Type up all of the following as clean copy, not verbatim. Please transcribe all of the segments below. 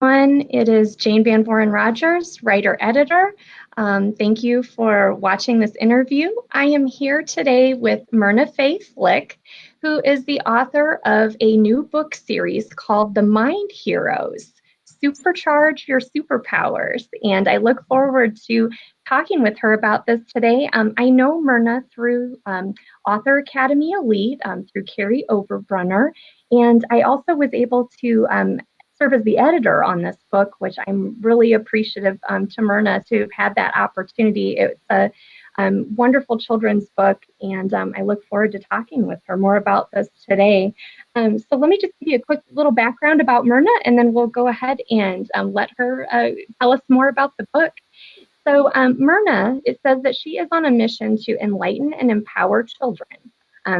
everyone. It is Jane VanVooren Rogers, writer-editor. Thank you for watching this interview. I am here today with Myrna Fay Flick, who is the author of a new book series called The Mind Heroes, Supercharge Your Superpowers. And I look forward to talking with her about this today. I know Myrna through Author Academy Elite, through Carrie Overbrunner, and I also was able to serve as the editor on this book, which I'm really appreciative to Myrna to have had that opportunity. It's a wonderful children's book, and I look forward to talking with her more about this today. So let me just give you a quick little background about Myrna, and then we'll go ahead and let her tell us more about the book. So Myrna, it says that she is on a mission to enlighten and empower children.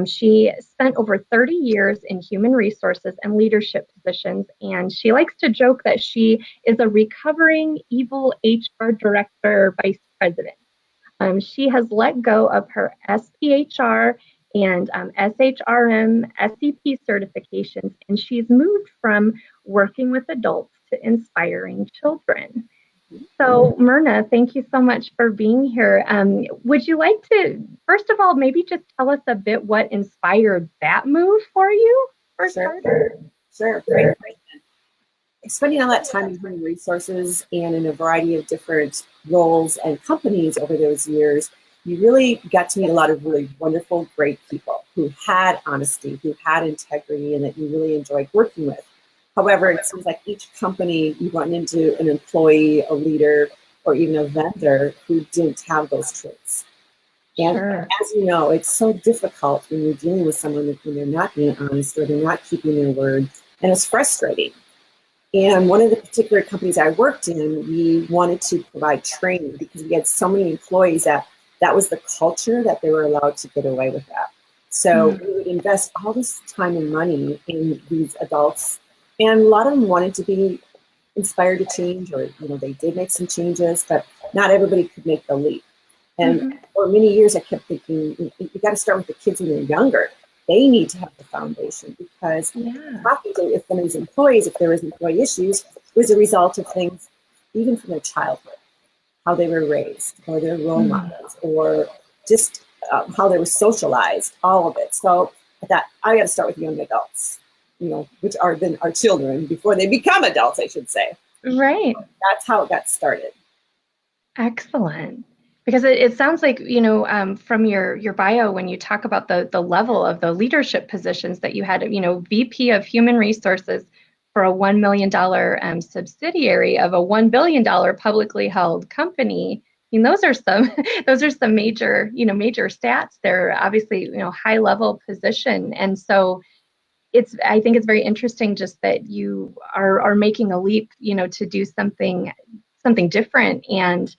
She spent over 30 years in human resources and leadership positions, and she likes to joke that she is a recovering evil HR director vice president. She has let go of her SPHR and SHRM, SCP certifications, and she's moved from working with adults to inspiring children. So, Myrna, thank you so much for being here. Would you like to, first of all, maybe just tell us a bit what inspired that move for you? Sure. Great question. Spending all that time in human resources and in a variety of different roles and companies over those years, you really got to meet a lot of really wonderful, great people who had honesty, who had integrity, and that you really enjoyed working with. However, it seems like each company you run into an employee, a leader, or even a vendor who didn't have those traits. And as you know, it's so difficult when you're dealing with someone when they're not being honest or they're not keeping their word, and it's frustrating. And one of the particular companies I worked in, we wanted to provide training because we had so many employees that was the culture that they were allowed to get away with that. So we would invest all this time and money in these adults. And a lot of them wanted to be inspired to change, or they did make some changes, but not everybody could make the leap. And for many years, I kept thinking, you got to start with the kids when they're younger. They need to have the foundation because talking to if these employees, if there was employee issues, was a result of things even from their childhood, how they were raised, or their role models, or just how they were socialized, all of it. So I thought, I got to start with young adults. Which are then our children before they become adults, I should say. Right. So that's how it got started. Excellent. Because it sounds like, from your bio, when you talk about the level of the leadership positions that you had, VP of Human Resources for a $1 million subsidiary of a $1 billion publicly held company. I mean, those are some major stats. They're obviously, high level position. And so I think it's very interesting just that you are making a leap, to do something different and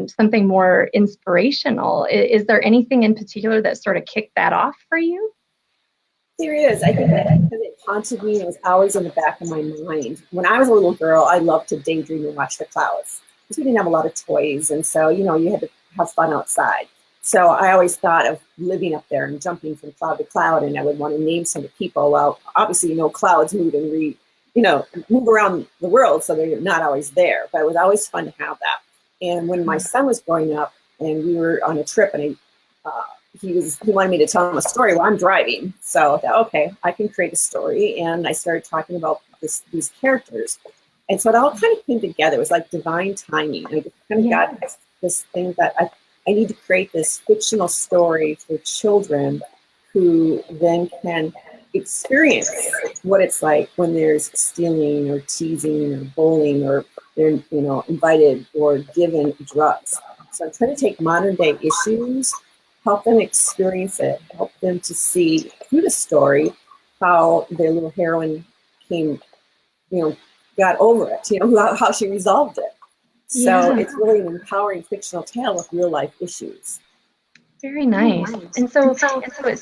something more inspirational. Is there anything in particular that sort of kicked that off for you? There is. I think that because it haunted me, it was always in the back of my mind. When I was a little girl, I loved to daydream and watch the clouds because we didn't have a lot of toys, and so you had to have fun outside. So I always thought of living up there and jumping from cloud to cloud, and I would want to name some of the people. Well, obviously, clouds move and move around the world, so they're not always there. But it was always fun to have that. And when my son was growing up, and we were on a trip, and he wanted me to tell him a story while I'm driving. So I thought, okay, I can create a story, and I started talking about these characters, and so it all kind of came together. It was like divine timing. I just kind of got this thing that I need to create this fictional story for children who then can experience what it's like when there's stealing or teasing or bullying, or they're invited or given drugs. So I'm trying to take modern day issues, help them experience it, help them to see through the story how their little heroine got over it, how she resolved it. So it's really an empowering fictional tale with real life issues. Very nice. And so it sounds like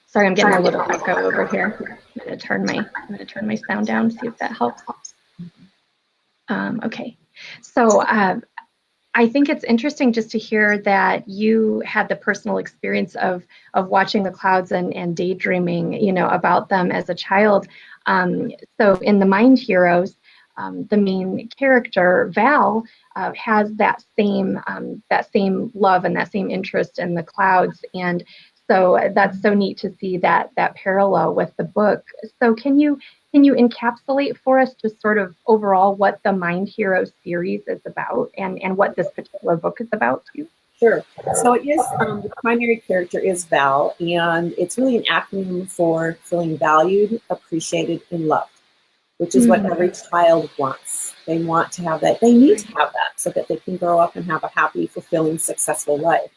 sorry, I'm getting a little echo over here. I'm going to turn my sound down, see if that helps. Okay. So I think it's interesting just to hear that you had the personal experience of watching the clouds and daydreaming, about them as a child. So in the Mind Heroes, the main character Val has that same love and that same interest in the clouds, and so that's so neat to see that parallel with the book. So can you encapsulate for us just sort of overall what the Mind Heroes series is about and what this particular book is about too? Sure. So it is, the primary character is Val, and it's really an acronym for feeling valued, appreciated, and loved, which is what every child wants. They want to have that. They need to have that so that they can grow up and have a happy, fulfilling, successful life.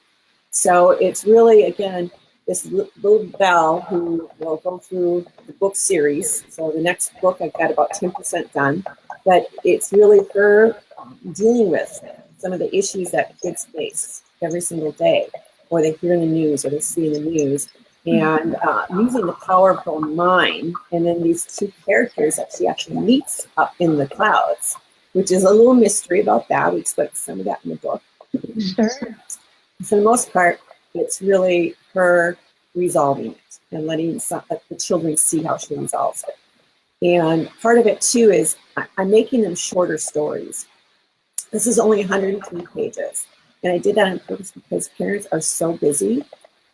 So it's really, again, this little Val who will go through the book series. So the next book I've got about 10% done, but it's really her dealing with some of the issues that kids face every single day, or they hear in the news, or they see in the news, and using the power of her mind, and then these two characters that she actually meets up in the clouds, which is a little mystery about that. We expect some of that in the book. Sure. For the most part, it's really her resolving it and letting the children see how she resolves it. And part of it too is I'm making them shorter stories. This is only 103 pages. And I did that on purpose because parents are so busy,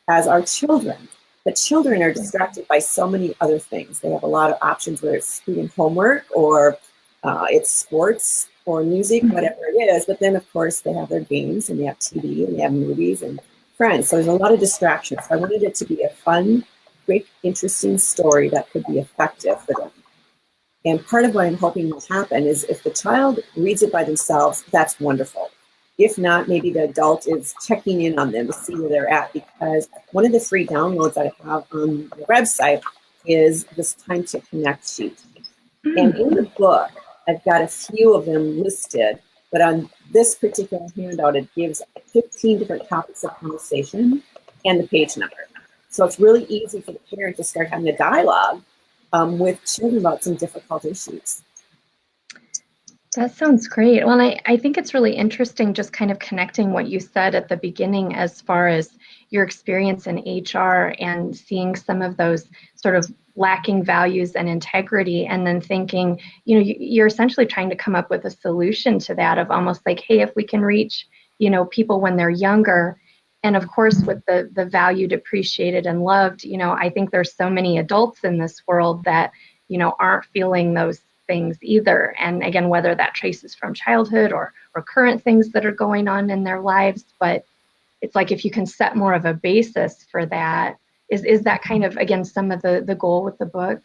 as are children. The children are distracted by so many other things. They have a lot of options, whether it's student homework or it's sports or music, whatever it is. But then, of course, they have their games and they have TV and they have movies and friends. So there's a lot of distractions. I wanted it to be a fun, quick, interesting story that could be effective for them. And part of what I'm hoping will happen is if the child reads it by themselves, that's wonderful. If not, maybe the adult is checking in on them to see where they're at, because one of the free downloads that I have on the website is this Time to Connect sheet. And in the book, I've got a few of them listed, but on this particular handout, it gives 15 different topics of conversation and the page number. So it's really easy for the parent to start having a dialogue with children about some difficult issues. That sounds great. Well, I think it's really interesting just kind of connecting what you said at the beginning as far as your experience in HR and seeing some of those sort of lacking values and integrity, and then thinking, you're essentially trying to come up with a solution to that of almost like, hey, if we can reach, people when they're younger. And of course, with the valued, appreciated, and loved, I think there's so many adults in this world that, aren't feeling those things either. And again, whether that traces from childhood or current things that are going on in their lives, but it's like if you can set more of a basis for that, is that kind of, again, some of the goal with the book?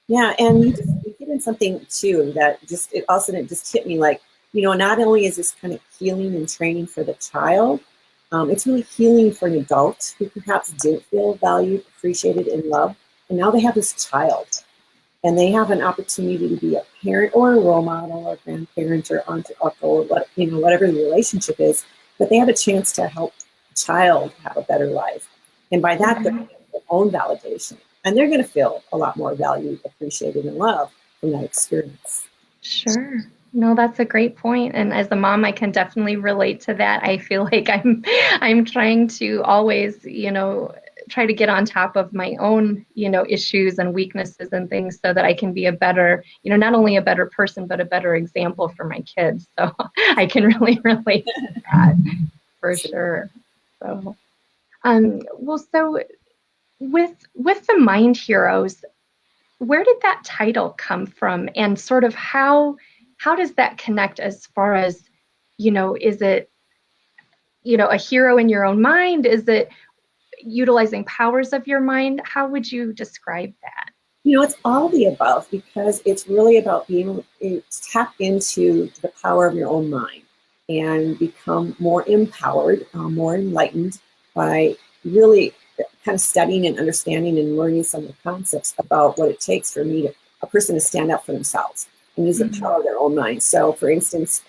Yeah, and you get in something too that it just hit me like, not only is this kind of healing and training for the child, it's really healing for an adult who perhaps didn't feel valued, appreciated, and loved, and now they have this child. And they have an opportunity to be a parent or a role model or a grandparent or aunt or uncle, whatever the relationship is. But they have a chance to help the child have a better life. And by that, they're getting their own validation. And they're going to feel a lot more valued, appreciated, and loved from that experience. Sure. No, that's a great point. And as a mom, I can definitely relate to that. I feel like I'm trying to always, try to get on top of my own, issues and weaknesses and things so that I can be a better, not only a better person, but a better example for my kids. So I can really relate to that for sure. So, so with the Mind Heroes, where did that title come from, and sort of how does that connect as far as, is it, a hero in your own mind? Is it utilizing powers of your mind? How would you describe that? It's all the above, because it's really about being able to tap into the power of your own mind and become more empowered, more enlightened by really kind of studying and understanding and learning some of the concepts about what it takes for a person to stand up for themselves and use the power of their own mind. So, for instance,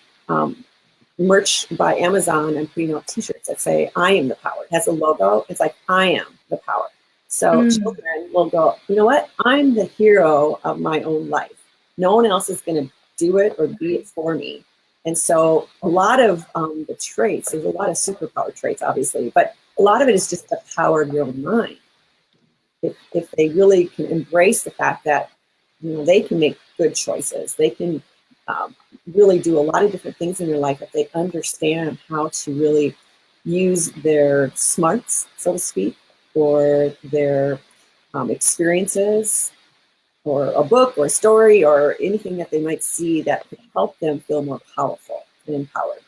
merch by Amazon, I'm putting out t-shirts that say, I am the power. It has a logo. It's like, I am the power. So children will go, you know what? I'm the hero of my own life. No one else is going to do it or be it for me. And so a lot of the traits, there's a lot of superpower traits, obviously, but a lot of it is just the power of your own mind. If they really can embrace the fact that, they can make good choices, they can really do a lot of different things in their life if they understand how to really use their smarts, so to speak, or their experiences, or a book or a story or anything that they might see that could help them feel more powerful and empowered.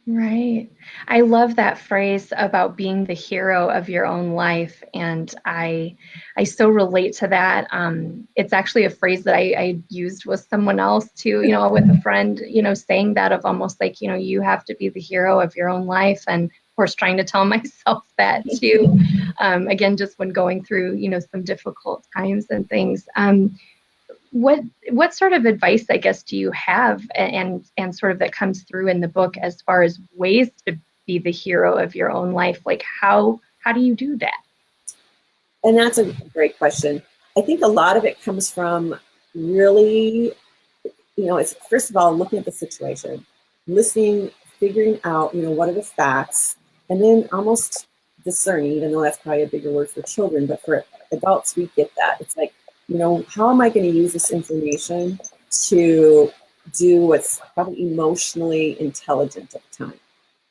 Right. I love that phrase about being the hero of your own life. And I so relate to that. It's actually a phrase that I used with someone else too, with a friend, saying that of almost like, you have to be the hero of your own life. And of course, trying to tell myself that too. Again, just when going through, some difficult times and things. What sort of advice, I guess, do you have and sort of that comes through in the book as far as ways to be the hero of your own life? Like how do you do that? And that's a great question. I think a lot of it comes from really, it's first of all looking at the situation, listening, figuring out, what are the facts, and then almost discerning, even though that's probably a bigger word for children, but for adults, we get that. It's like, how am I going to use this information to do what's probably emotionally intelligent at the time?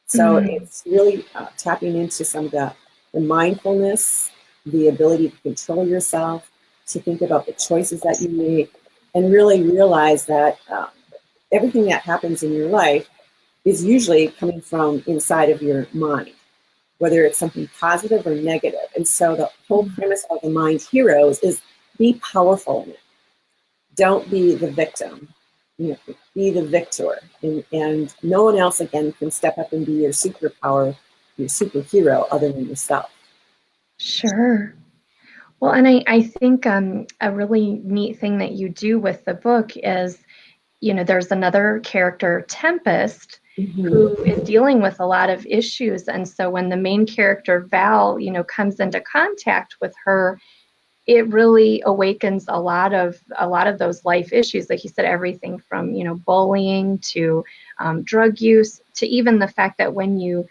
So it's really tapping into some of the mindfulness, the ability to control yourself, to think about the choices that you make, and really realize that everything that happens in your life is usually coming from inside of your mind, whether it's something positive or negative. And so the whole premise of the Mind Heroes is be powerful in it. Don't be the victim. Be the victor. And no one else, again, can step up and be your superpower, your superhero, other than yourself. Sure. Well, and I think a really neat thing that you do with the book is, there's another character, Tempest, who is dealing with a lot of issues. And so when the main character, Val, comes into contact with her, it really awakens a lot of those life issues. Like you said, everything from, bullying to drug use, to even the fact that when you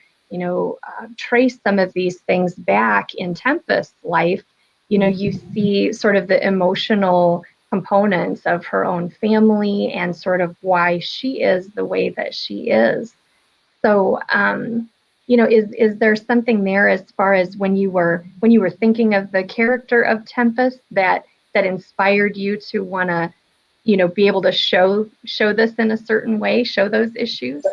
trace some of these things back in Tempest's life, you see sort of the emotional components of her own family and sort of why she is the way that she is. So, is there something there as far as when you were thinking of the character of Tempest that inspired you to want to, be able to show this in a certain way, show those issues?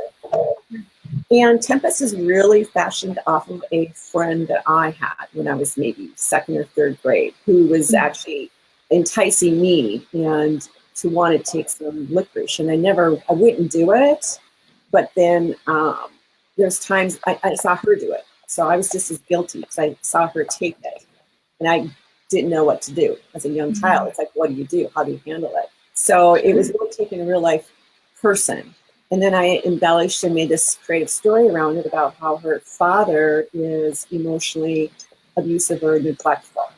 And Tempest is really fashioned off of a friend that I had when I was maybe second or third grade, who was actually enticing me and to want to take some licorice. And I wouldn't do it. But then there's times I saw her do it. So I was just as guilty because I saw her take it. And I didn't know what to do as a young child. It's like, what do you do? How do you handle it? So it was really taking a real life person. And then I embellished and made this creative story around it about how her father is emotionally abusive or neglectful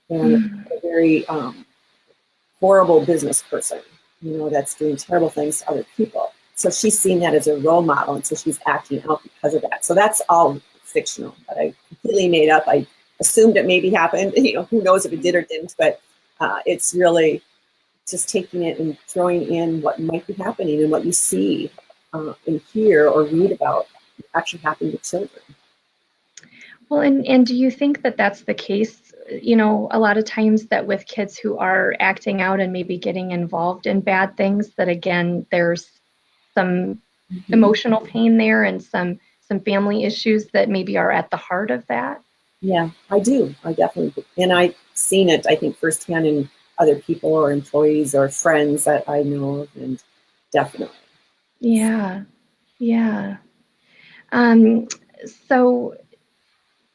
and a very horrible business person, that's doing terrible things to other people. So she's seen that as a role model, and so she's acting out because of that. So that's all fictional, but I completely made up. I assumed it maybe happened. Who knows if it did or didn't, but it's really just taking it and throwing in what might be happening and what you see and hear or read about actually happening to children. Well, and do you think that that's the case, a lot of times that with kids who are acting out and maybe getting involved in bad things, that again, there's some emotional pain there and some family issues that maybe are at the heart of that? Yeah, I do. I definitely, and I've seen it, I think, firsthand in other people or employees or friends that I know of, and definitely. Yeah. So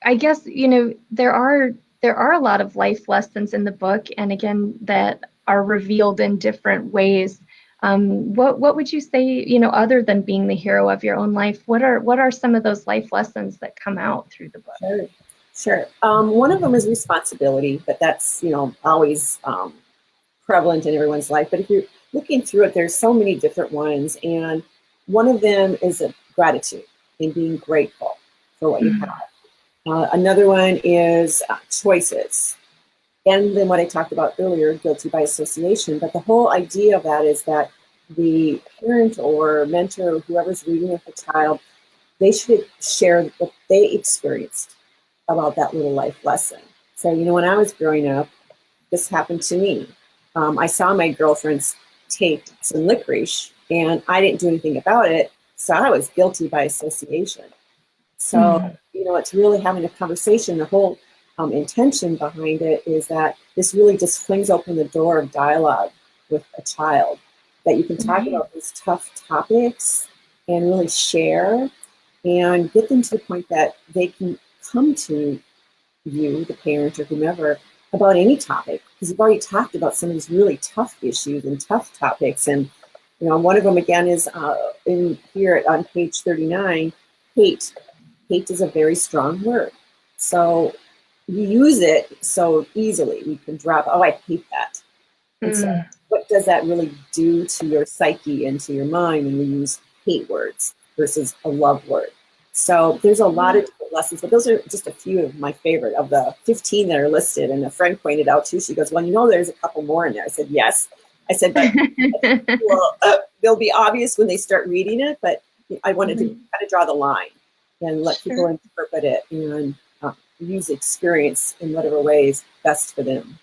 I guess, there are a lot of life lessons in the book, and again, that are revealed in different ways. What would you say, other than being the hero of your own life, what are some of those life lessons that come out through the book? Sure. One of them is responsibility, but that's, always prevalent in everyone's life. But if you're looking through it, there's so many different ones. And one of them is a gratitude and being grateful for what you have. Another one is choices. And then what I talked about earlier, guilty by association. But the whole idea of that is that the parent or mentor or whoever's reading with the child, they should share what they experienced about that little life lesson. So, when I was growing up, this happened to me. I saw my girlfriends take some licorice and I didn't do anything about it. So I was guilty by association. So, it's really having a conversation. The whole intention behind it is that this really just flings open the door of dialogue with a child, that you can talk about these tough topics and really share and get them to the point that they can come to you, the parent or whomever, about any topic, because you've already talked about some of these really tough issues and tough topics. And, one of them again is in here on page 39, hate. Hate is a very strong word. So we use it so easily. We can drop, oh, I hate that. And so what does that really do to your psyche and to your mind when we use hate words versus a love word? So there's a lot of different lessons, but those are just a few of my favorite of the 15 that are listed. And a friend pointed out too, she goes, well, there's a couple more in there. I said, yes. I said, but they'll be obvious when they start reading it, but I wanted to kind of draw the line and let people interpret it and use experience in whatever ways best for them.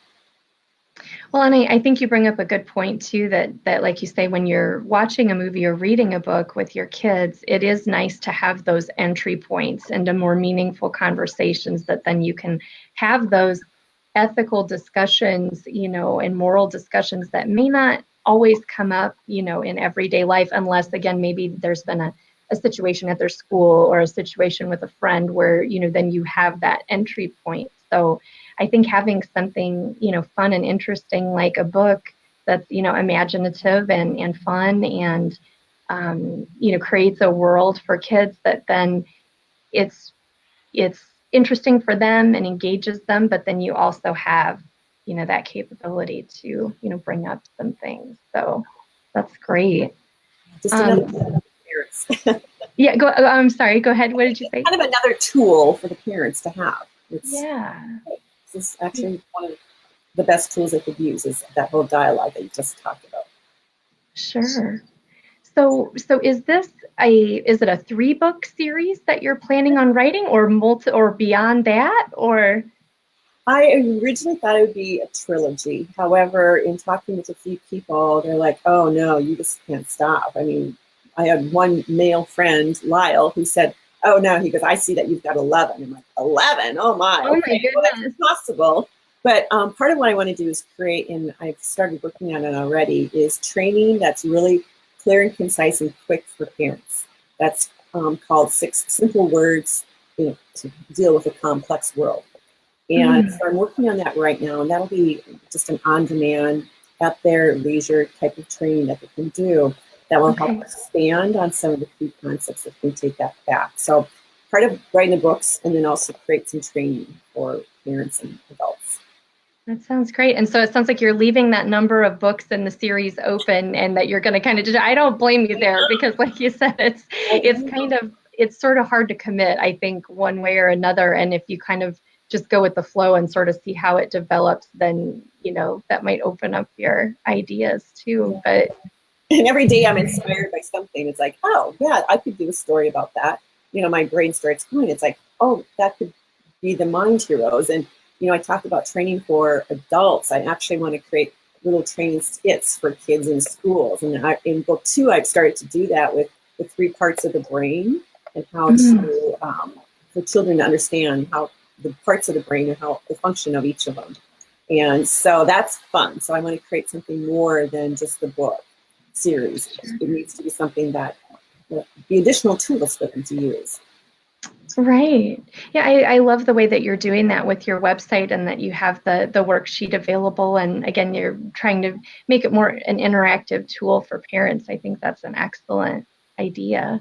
Well, and I think you bring up a good point too, that like you say, when you're watching a movie or reading a book with your kids, it is nice to have those entry points into more meaningful conversations that then you can have those ethical discussions, and moral discussions that may not always come up, in everyday life, unless, again, maybe there's been a situation at their school or a situation with a friend where, then you have that entry point. So I think having something, fun and interesting, like a book that's, imaginative and fun and, creates a world for kids that then it's interesting for them and engages them, but then you also have, that capability to, bring up some things. So that's great. Just another parents. Yeah, I'm sorry, go ahead. What did you say? Kind of another tool for the parents to have. This is actually one of the best tools they could use, is that whole dialogue that you just talked about. Sure. So is it a 3-book series that you're planning on writing, or or beyond that, or? I originally thought it would be a trilogy. However, in talking with a few people, they're like, oh no, you just can't stop. I mean, I had one male friend, Lyle, who said, oh no, he goes, I see that you've got 11. I'm like, 11? Oh my, oh okay, my well, that's possible. But part of what I want to do is create, and I've started working on it already, is training that's really clear and concise and quick for parents. That's called 6 Simple Words to deal with a complex world. And so I'm working on that right now, and that'll be just an on-demand, at their leisure type of training that they can do that will help expand on some of the key concepts that can take that back. So part of writing the books, and then also create some training for parents and adults. That sounds great. And so it sounds like you're leaving that number of books in the series open, and that you're going to kind of just, I don't blame you there, because like you said, it's sort of hard to commit, I think, one way or another. And if you kind of just go with the flow and sort of see how it develops, then, that might open up your ideas too. But and every day I'm inspired by something. It's like, oh yeah, I could do a story about that. My brain starts going. It's like, oh, that could be the Mind Heroes. And I talked about training for adults. I actually want to create little training skits for kids in schools. And in book 2, I've started to do that with the 3 parts of the brain, and how to for children to understand how the parts of the brain and how the function of each of them. And so that's fun. So I want to create something more than just the book series. It needs to be something that the additional tools for them to use. Right. Yeah, I love the way that you're doing that with your website, and that you have the worksheet available. And again, you're trying to make it more an interactive tool for parents. I think that's an excellent idea.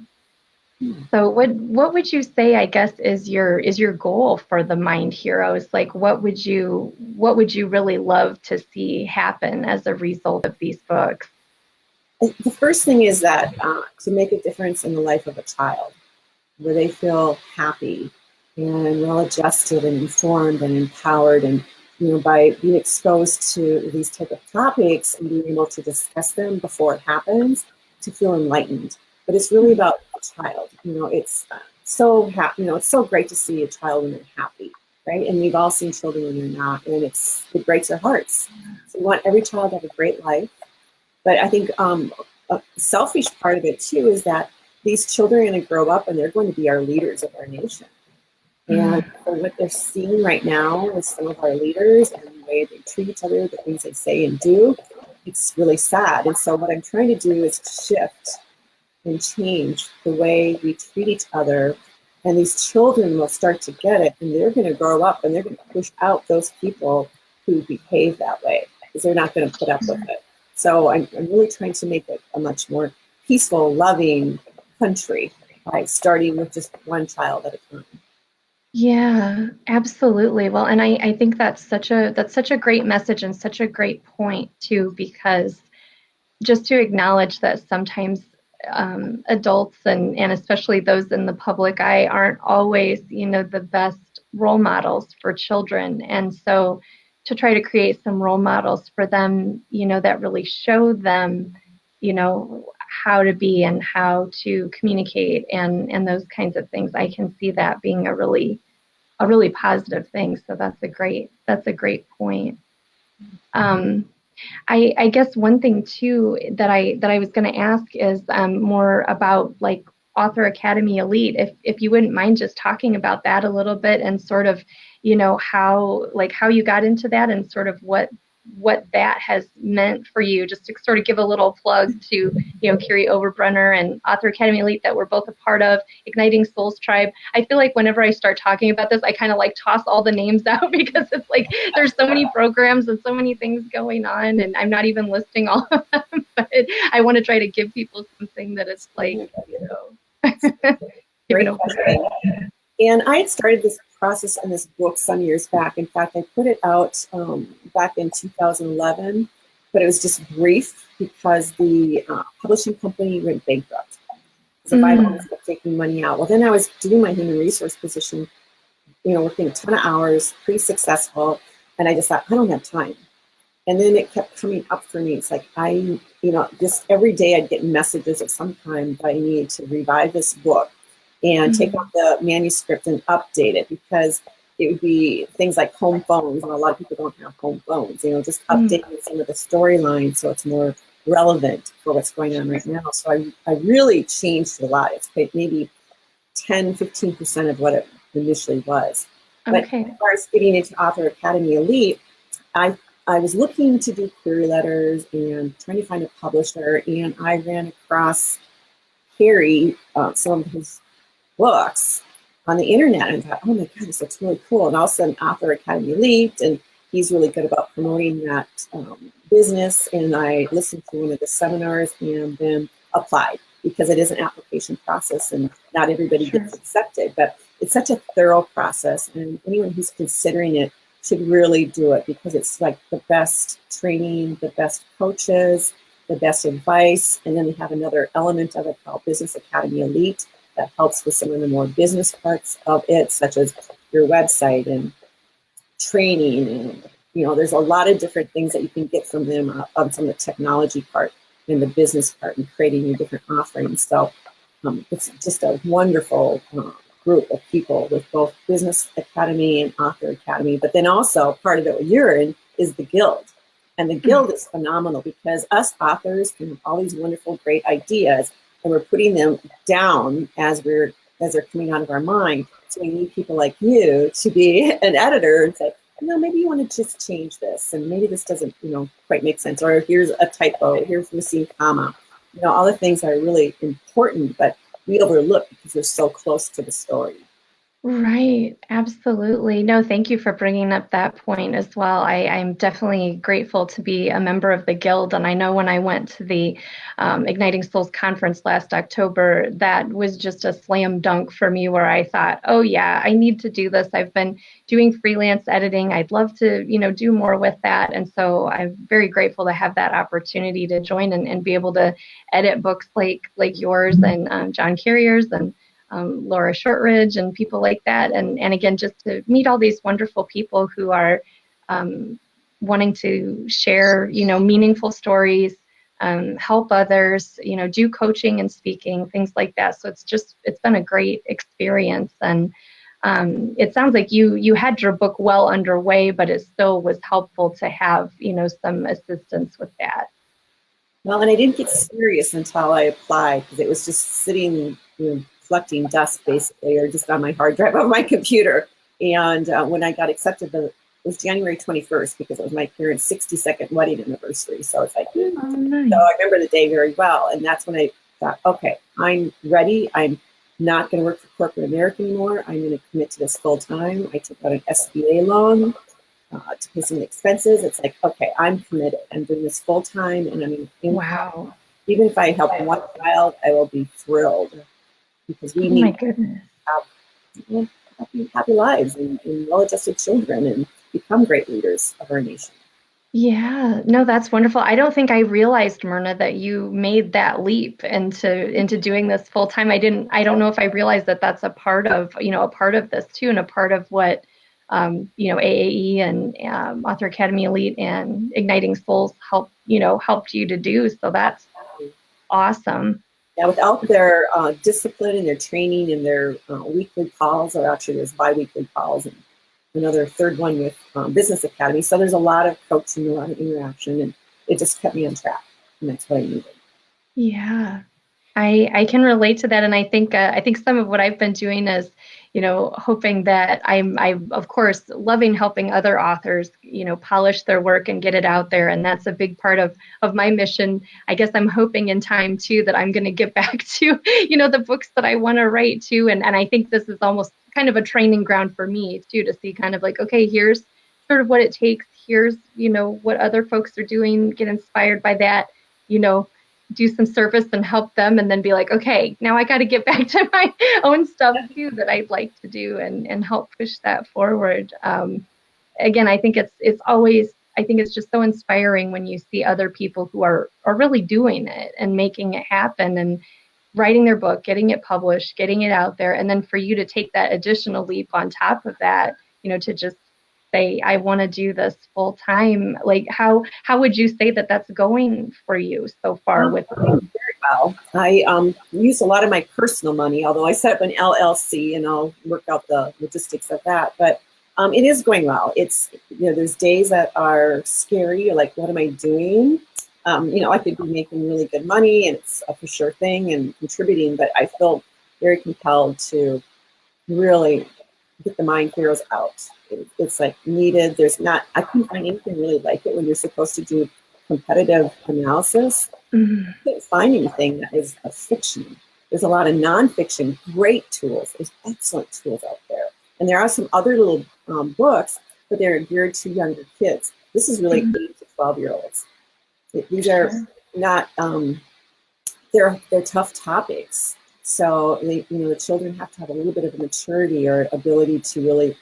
So what would you say, I guess, is your goal for the Mind Heroes? Like, what would you really love to see happen as a result of these books? The first thing is that to make a difference in the life of a child, where they feel happy and well-adjusted and informed and empowered, and by being exposed to these type of topics and being able to discuss them before it happens, to feel enlightened. But it's really about a child. It's so happy. It's so great to see a child when they're happy, right? And we've all seen children when they're not, and it breaks our hearts. So we want every child to have a great life. But I think a selfish part of it too is that these children are going to grow up and they're going to be our leaders of our nation. And for what they're seeing right now with some of our leaders and the way they treat each other, the things they say and do, it's really sad. And so what I'm trying to do is shift and change the way we treat each other. And these children will start to get it, and they're going to grow up and they're going to push out those people who behave that way, because they're not going to put up with it. So I'm really trying to make it a much more peaceful, loving country by starting with just one child at a time. Yeah, absolutely. Well, and I think that's such a great message and such a great point too, because just to acknowledge that sometimes adults and especially those in the public eye aren't always, the best role models for children. And so to try to create some role models for them, that really show them, how to be and how to communicate and those kinds of things. I can see that being a really positive thing. So that's a great point. I guess one thing too that I was going to ask is more about like Author Academy Elite. If you wouldn't mind just talking about that a little bit and sort of, how you got into that and sort of what that has meant for you, just to sort of give a little plug to, Carrie Overbrunner and Author Academy Elite that we're both a part of, Igniting Souls Tribe. I feel like whenever I start talking about this, I kind of like toss all the names out because it's like there's so many programs and so many things going on, and I'm not even listing all of them, but I want to try to give people something that is like, Great question. And I had started this process in this book some years back. In fact, I put it out back in 2011, but it was just brief because the publishing company went bankrupt. So I always kept taking money out. Well, then I was doing my human resource position, working a ton of hours, pretty successful. And I just thought, I don't have time. And then it kept coming up for me. It's like just every day I'd get messages of some kind that I needed to revive this book and take out the manuscript and update it, because it would be things like home phones, and a lot of people don't have home phones, just updating some of the storylines so it's more relevant for what's going on right now. So I really changed a lot. It's maybe 10-15% of what it initially was. But as far as getting into Author Academy Elite, I was looking to do query letters and trying to find a publisher, and I ran across Harry, some of his books on the internet, and thought, oh my God, this looks really cool. And all of a sudden, Author Academy Elite, and he's really good about promoting that business. And I listened to one of the seminars and then applied, because it is an application process and not everybody gets accepted, but it's such a thorough process, and anyone who's considering it should really do it, because it's like the best training, the best coaches, the best advice. And then we have another element of it called Business Academy Elite that helps with some of the more business parts of it, such as your website and training. And, there's a lot of different things that you can get from them on some of the technology part and the business part and creating your different offerings. So it's just a wonderful group of people with both Business Academy and Author Academy. But then also part of it, what you're in, is the Guild. And the Guild is phenomenal, because us authors can have all these wonderful, great ideas, and we're putting them down as they're coming out of our mind. So we need people like you to be an editor and say, maybe you want to just change this, and maybe this doesn't, quite make sense, or here's a typo, here's missing comma. All the things are really important, but we overlook because we're so close to the story. Right, absolutely. No, thank you for bringing up that point as well. I'm definitely grateful to be a member of the Guild. And I know when I went to the Igniting Souls conference last October, that was just a slam dunk for me where I thought, oh, yeah, I need to do this. I've been doing freelance editing. I'd love to, do more with that. And so I'm very grateful to have that opportunity to join and be able to edit books like yours and John Carrier's and Laura Shortridge and people like that. And again, just to meet all these wonderful people who are wanting to share, meaningful stories, help others, do coaching and speaking, things like that. So it's been a great experience. And it sounds like you had your book well underway, but it still was helpful to have, some assistance with that. Well, and I didn't get serious until I applied because it was just sitting, collecting dust basically, or just on my hard drive of my computer. And when I got accepted, it was January 21st because it was my parents' 62nd wedding anniversary. So it's like, Oh, nice. so I remember the day very well. And that's when I thought, okay, I'm ready. I'm not going to work for corporate America anymore. I'm going to commit to this full time. I took out an SBA loan to pay some expenses. It's like, okay, I'm committed. I'm doing this full time, and I'm Wow. even if I help one child, I will be thrilled because we Oh my need goodness. to have happy lives and well-adjusted children and become great leaders of our nation. Yeah, no, that's wonderful. I don't think I realized, Myrna, that you made that leap into doing this full time. I don't know if I realized that that's a part of, a part of this too, and a part of what, AAE and Author Academy Elite and Igniting Souls helped you to do. So that's awesome. Yeah, without their discipline and their training and their weekly calls, or actually there's bi-weekly calls, and another third one with Business Academy. So there's a lot of coaching, a lot of interaction, and it just kept me on track, and that's what I needed. Yeah. I can relate to that, and I think some of what I've been doing is, hoping that I'm of course loving helping other authors, polish their work and get it out there, and that's a big part of my mission. I guess I'm hoping in time too that I'm going to get back to, the books that I want to write too, and I think this is almost kind of a training ground for me too, to see kind of like, okay, here's sort of what it takes. Here's, what other folks are doing, get inspired by that, do some service and help them, and then be like, okay, now I got to get back to my own stuff too that I'd like to do and help push that forward. Again, I think it's just so inspiring when you see other people who are really doing it and making it happen and writing their book, getting it published, getting it out there, and then for you to take that additional leap on top of that, to just say, I want to do this full time. Like, how would you say that that's going for you so far with very well. I use a lot of my personal money, although I set up an LLC and I'll work out the logistics of that. But it is going well. It's, there's days that are scary. You're like, what am I doing? I could be making really good money and it's a for sure thing and contributing, but I feel very compelled to really get the mind heroes out. It's like needed. I couldn't find anything really like it when you're supposed to do competitive analysis. mm-hmm. I couldn't find anything that is a fiction. There's a lot of nonfiction, great tools. There's excellent tools out there. And there are some other little books, but they're geared to younger kids. This is really 8 to 12-year-olds. These are not, they're tough topics. So the children have to have a little bit of a maturity or ability to really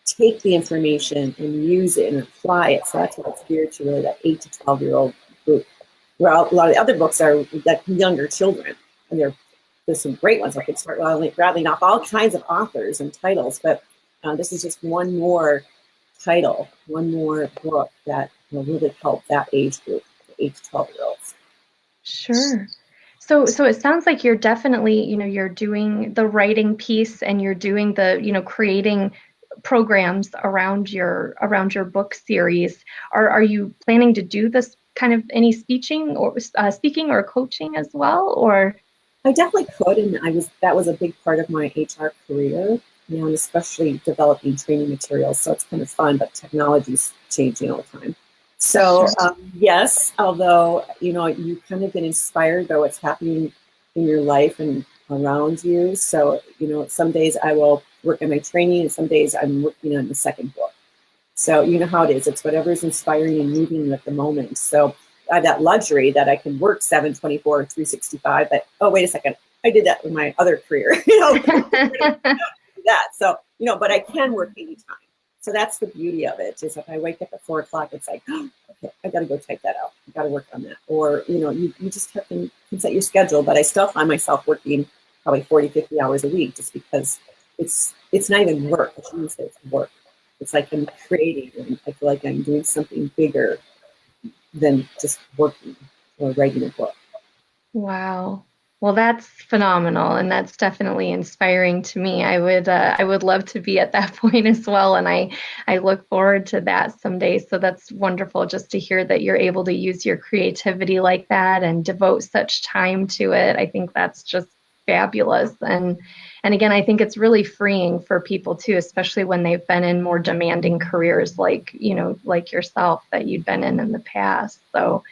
take the information and use it and apply it. So that's what it's geared to, really, that 8 to 12-year-old group. Well, a lot of the other books are like younger children, and there's some great ones. I could start rattling off all kinds of authors and titles, but this is just one more title, one more book that will really help that age group, the 8 to 12-year-olds. Sure. So it sounds like you're definitely, you're doing the writing piece and you're doing the, creating programs around your book series. Are you planning to do this kind of any speaking or coaching as well, or? I definitely could, and that was a big part of my HR career, and especially developing training materials. So it's kind of fun, but technology's changing all the time. So yes, although you kind of get inspired by what's happening in your life, and around you. So, some days I will work on my training, and some days I'm working on the second book. So you know how it is. It's whatever's inspiring and moving you at the moment. So I have that luxury that I can work 7/24, 365, but oh, wait a second. I did that with my other career, that. So, but I can work anytime. So that's the beauty of it, is if I wake up at 4:00, it's like, oh, okay, I got to go type that out. I got to work on that. Or, you just can set your schedule, but I still find myself working probably 40, 50 hours a week, just because it's not even work. I shouldn't say it's work. It's like I'm creating, and I feel like I'm doing something bigger than just working or writing a book. Wow. Well, that's phenomenal, and that's definitely inspiring to me. I would love to be at that point as well, and I look forward to that someday. So that's wonderful just to hear that you're able to use your creativity like that and devote such time to it. I think that's just fabulous. And again, I think it's really freeing for people too, especially when they've been in more demanding careers like, like yourself that you'd been in the past. So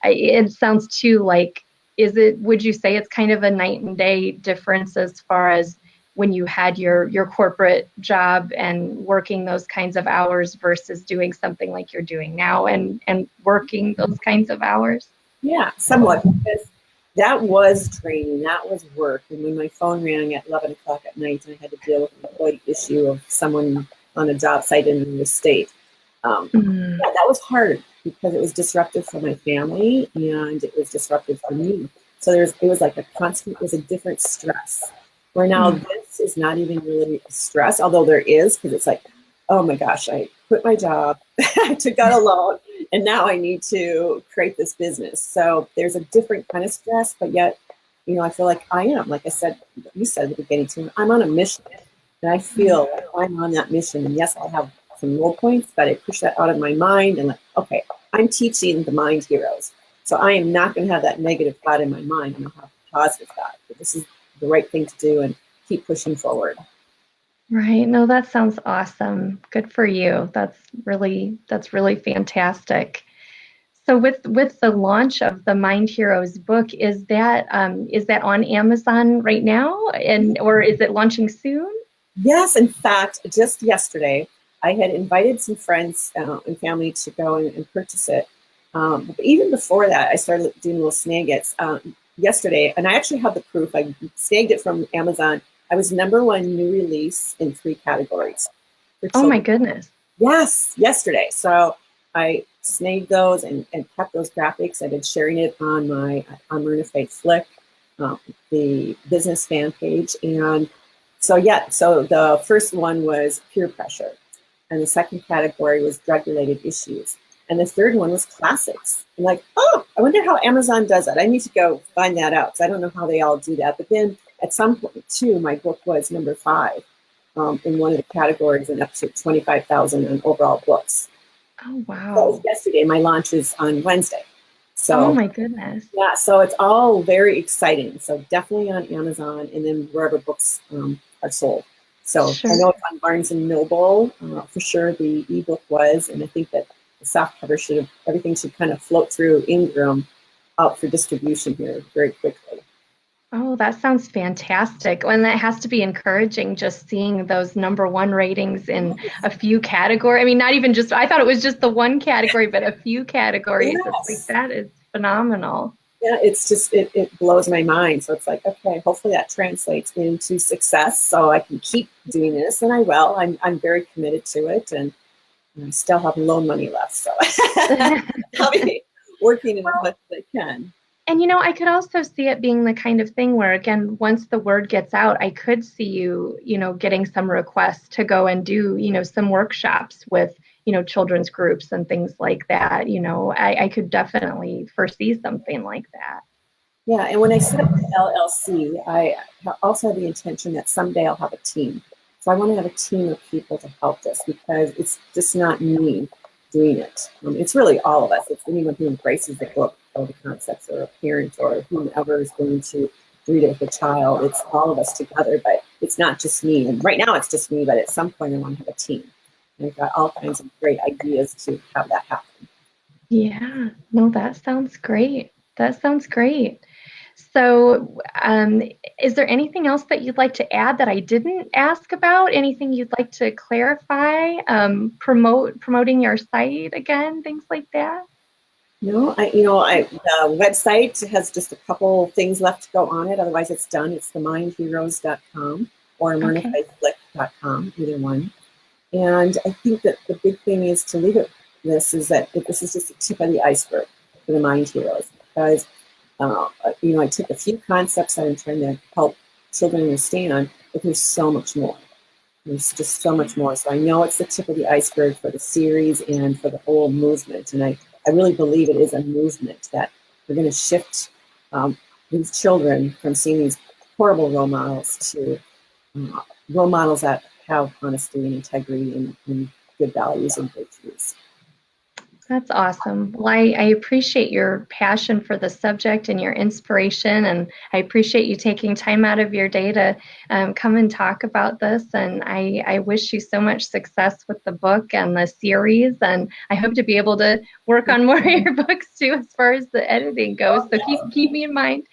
it sounds too like, would you say it's kind of a night and day difference as far as when you had your corporate job and working those kinds of hours versus doing something like you're doing now and working those kinds of hours? Yeah, somewhat, because that was training, that was work. And when my phone rang at 11 o'clock at night and I had to deal with an employee issue of someone on a job site in the state, yeah, that was hard, because it was disruptive for my family and it was disruptive for me. So it was like it was a different stress. Where now this is not even really a stress, although there is, because it's like, oh my gosh, I quit my job, I took out a loan, and now I need to create this business. So there's a different kind of stress, but yet, I feel like I am, like I said, you said at the beginning too, I'm on a mission, and I feel like I'm on that mission. And yes, I have some low points, but I push that out of my mind and like, okay, I'm teaching the mind heroes. So I am not going to have that negative thought in my mind. I'm going to have a positive thought. But this is the right thing to do, and keep pushing forward. Right. No, that sounds awesome. Good for you. That's really fantastic. So with the launch of the Mind Heroes book, is that on Amazon right now, or is it launching soon? Yes, in fact, just yesterday, I had invited some friends and family to go and purchase it. But even before that, I started doing little snaggets yesterday, and I actually have the proof. I snagged it from Amazon. I was #1 new release in 3 categories. Oh my goodness. Yes, yesterday. So I snagged those and kept those graphics. I've been sharing it on Myrna Fay Flick, the business fan page. And so the first one was peer pressure, and the second category was drug-related issues, and the third one was classics. I'm like, oh, I wonder how Amazon does that. I need to go find that out, because I don't know how they all do that. But then at some point too, my book was #5 in one of the categories, and up to 25,000 on overall books. Oh wow. That was yesterday. My launch is on Wednesday. So, oh my goodness. Yeah, so it's all very exciting. So definitely on Amazon, and then wherever books are sold. So Sure. I know it's on Barnes and Noble for sure. The ebook was, and I think that the softcover everything should kind of float through Ingram out for distribution here very quickly. Oh, that sounds fantastic. And that has to be encouraging, just seeing those #1 ratings in a few categories. I mean, not even just, I thought it was just the one category, but a few categories. Yes. It's like, that is phenomenal. Yeah, it's just, it blows my mind. So it's like, okay, hopefully that translates into success so I can keep doing this, and I will. I'm very committed to it, and I still have loan money left. So I'll be working as much as I can. And I could also see it being the kind of thing where, again, once the word gets out, I could see you, getting some requests to go and do, some workshops with, children's groups and things like that. I could definitely foresee something like that. Yeah, and when I set up the LLC, I also have the intention that someday I'll have a team. So I want to have a team of people to help this, because it's just not me doing it. It's really all of us. It's anyone who embraces the book or the concepts, or a parent, or whomever is going to read it with a child. It's all of us together, but it's not just me. And right now it's just me, but at some point I want to have a team. And I've got all kinds of great ideas to have that happen. Yeah, no, that sounds great. That sounds great. So, is there anything else that you'd like to add that I didn't ask about? Anything you'd like to clarify? Promoting your site again, things like that? No, the website has just a couple things left to go on it. Otherwise, it's done. It's themindheroes.com or Okay. myrnafayflick.com, either one. And I think that the big thing is to leave it this is that this is just the tip of the iceberg for the Mind Heroes. Because, I took a few concepts that I'm trying to help children understand, but there's so much more. There's just so much more. So I know it's the tip of the iceberg for the series and for the whole movement. And I really believe it is a movement that we're going to shift these children from seeing these horrible role models to role models that have honesty and integrity and good values and virtues. That's awesome. Well, I appreciate your passion for the subject and your inspiration, and I appreciate you taking time out of your day to come and talk about this. And I wish you so much success with the book and the series, and I hope to be able to work on more of your books too, as far as the editing goes. So keep me in mind.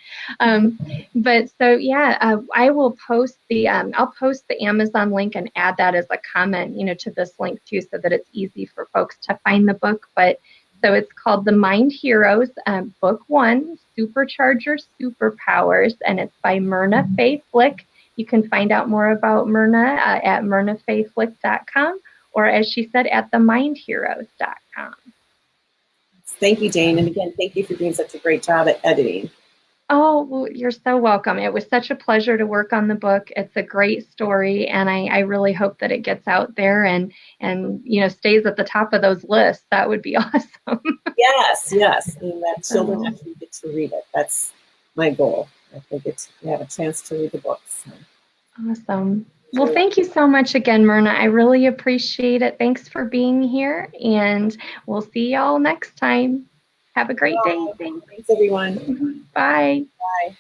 But so yeah, I will post the I'll post the Amazon link and add that as a comment, to this link too, so that it's easy for folks to find the book. But so it's called The Mind Heroes, Book 1, Supercharge Your Superpowers, and it's by Myrna Fay Flick. You can find out more about Myrna at myrnafayflick.com, or as she said, at themindheroes.com. Thank you, Jane. And again, thank you for doing such a great job at editing. Oh, well, you're so welcome. It was such a pleasure to work on the book. It's a great story, and I really hope that it gets out there and stays at the top of those lists. That would be awesome. Yes, and that children actually get to read it. That's my goal. That they get to have a chance to read the books. Awesome. Well, thank you so much again, Myrna. I really appreciate it. Thanks for being here, and we'll see y'all next time. Have a great day. Thanks. Thanks, everyone. Bye. Bye.